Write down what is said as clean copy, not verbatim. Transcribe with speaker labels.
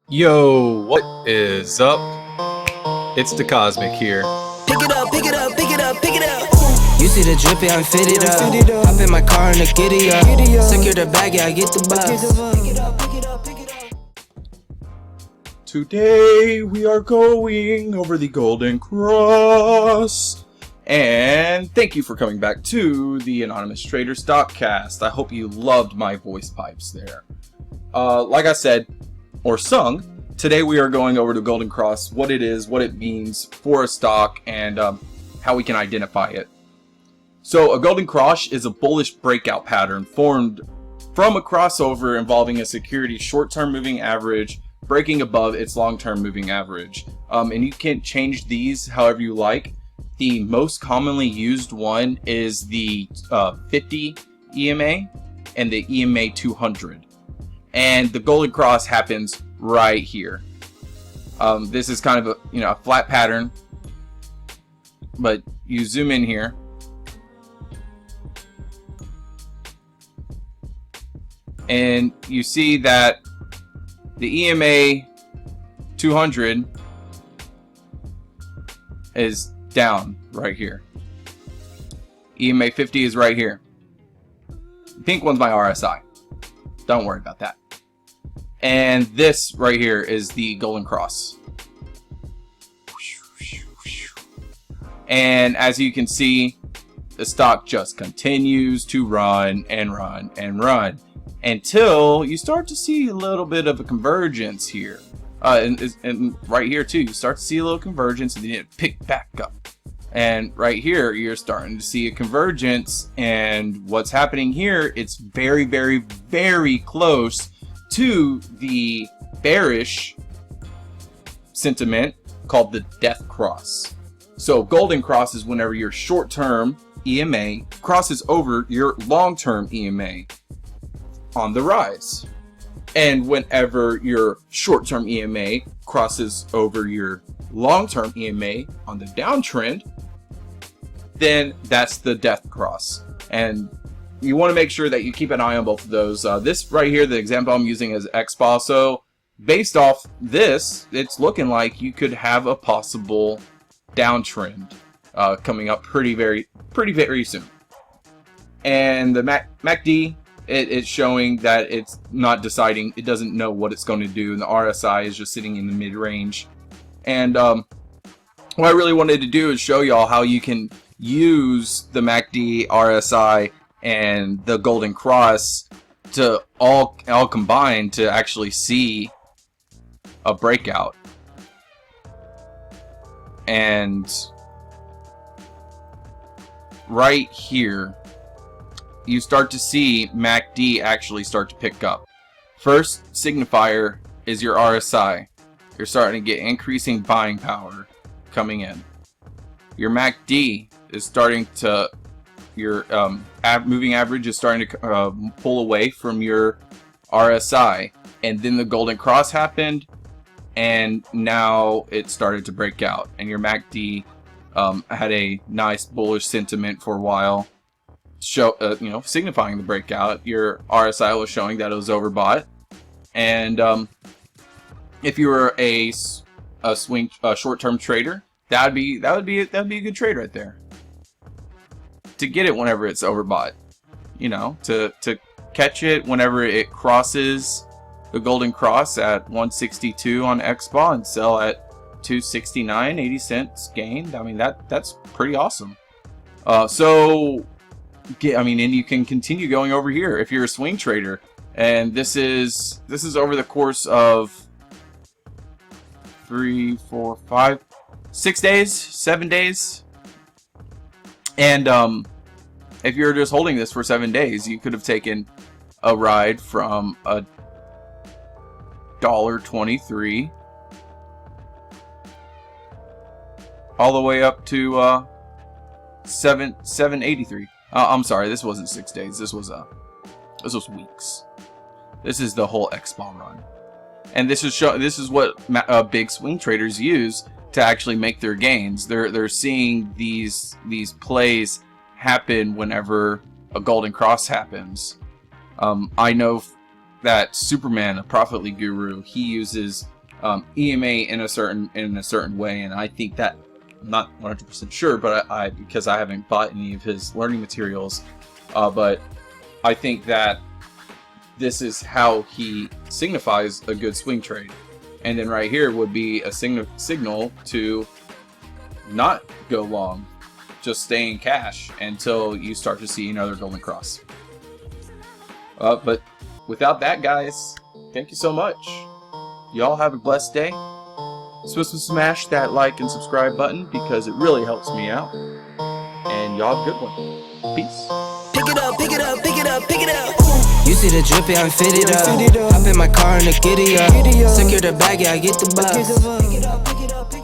Speaker 1: Yo, what is up? It's the Cosmic here.
Speaker 2: Pick it up, pick it up, pick it up, pick it up. You see the drippy, I'm fitted up. Hop in my car and the giddy up. Secure the bag, yeah, I get the bus. Pick it up, pick it up, pick it up.
Speaker 1: Today we are going over the Golden Cross. And thank you for coming back to the Anonymous Trader Stockcast. I hope you loved my voice pipes there. Like I said, or sung, today we are going over the Golden Cross, what it is, what it means for a stock, and how we can identify it. So a Golden Cross is a bullish breakout pattern formed from a crossover involving a security short-term moving average breaking above its long-term moving average. And you can change these however you like. The most commonly used one is the 50 EMA and the EMA 200. And the Golden Cross happens right here. This is kind of a flat pattern, but you zoom in here, and you see that the EMA 200 is down right here. EMA 50 is right here. The pink one's my RSI. Don't worry about that. And this right here is the Golden Cross. And as you can see, the stock just continues to run and run and run until you start to see a little bit of a convergence here. And right here too, you start to see a little convergence and then it pick back up. And right here, you're starting to see a convergence. And what's happening here, it's very, very, very close to the bearish sentiment called the death cross. So Golden Cross is whenever your short-term EMA crosses over your long-term EMA on the rise. And whenever your short-term EMA crosses over your long-term EMA on the downtrend, then that's the death cross. And you want to make sure that you keep an eye on both of those. This right here, the example I'm using is XPA. So based off this, it's looking like you could have a possible downtrend coming up pretty very soon. And the MACD, it's showing that it's not deciding. It doesn't know what it's going to do. And the RSI is just sitting in the mid-range. And what I really wanted to do is show y'all how you can use the MACD, RSI, and the Golden Cross to all combine to actually see a breakout. And right here, you start to see MACD actually start to pick up. First signifier is your RSI. You're starting to get increasing buying power coming in. Your MACD is starting to, your moving average is starting to pull away from your RSI, and then the Golden Cross happened, and now it started to break out, and your MACD had a nice bullish sentiment for a while, signifying the breakout. Your RSI was showing that it was overbought, and if you were a short-term trader, that'd be a good trade right there. To get it whenever it's overbought, to catch it whenever it crosses the Golden Cross at 162 on XBA and sell at 269, 80 cents gain. I mean, that's pretty awesome. And you can continue going over here if you're a swing trader, and this is over the course of 3, 4, 5, 6 days, 7 days. And if you're just holding this for 7 days, you could have taken a ride from $1.23 all the way up to $7.83. I'm sorry, this wasn't 6 days. This was weeks. This is the whole XBAL run, and this is what big swing traders use to actually make their gains. They're seeing these plays happen whenever a Golden Cross happens. I know that Superman, a Profit Guru, he uses EMA in a certain way, and I think that, I'm not 100% sure, but I because I haven't bought any of his learning materials, but I think that this is how he signifies a good swing trade. And then right here would be a signal to not go long, just stay in cash until you start to see another golden cross. But without that, guys, thank you so much. Y'all have a blessed day. Smash that like and subscribe button because it really helps me out. And y'all have a good one. Peace.
Speaker 2: Pick it up, pick it up, pick it up, pick it up. You see the drip, yeah, I'm fitted up. Hop in my car and the giddy up. Secure the bag, yeah, I get the bus.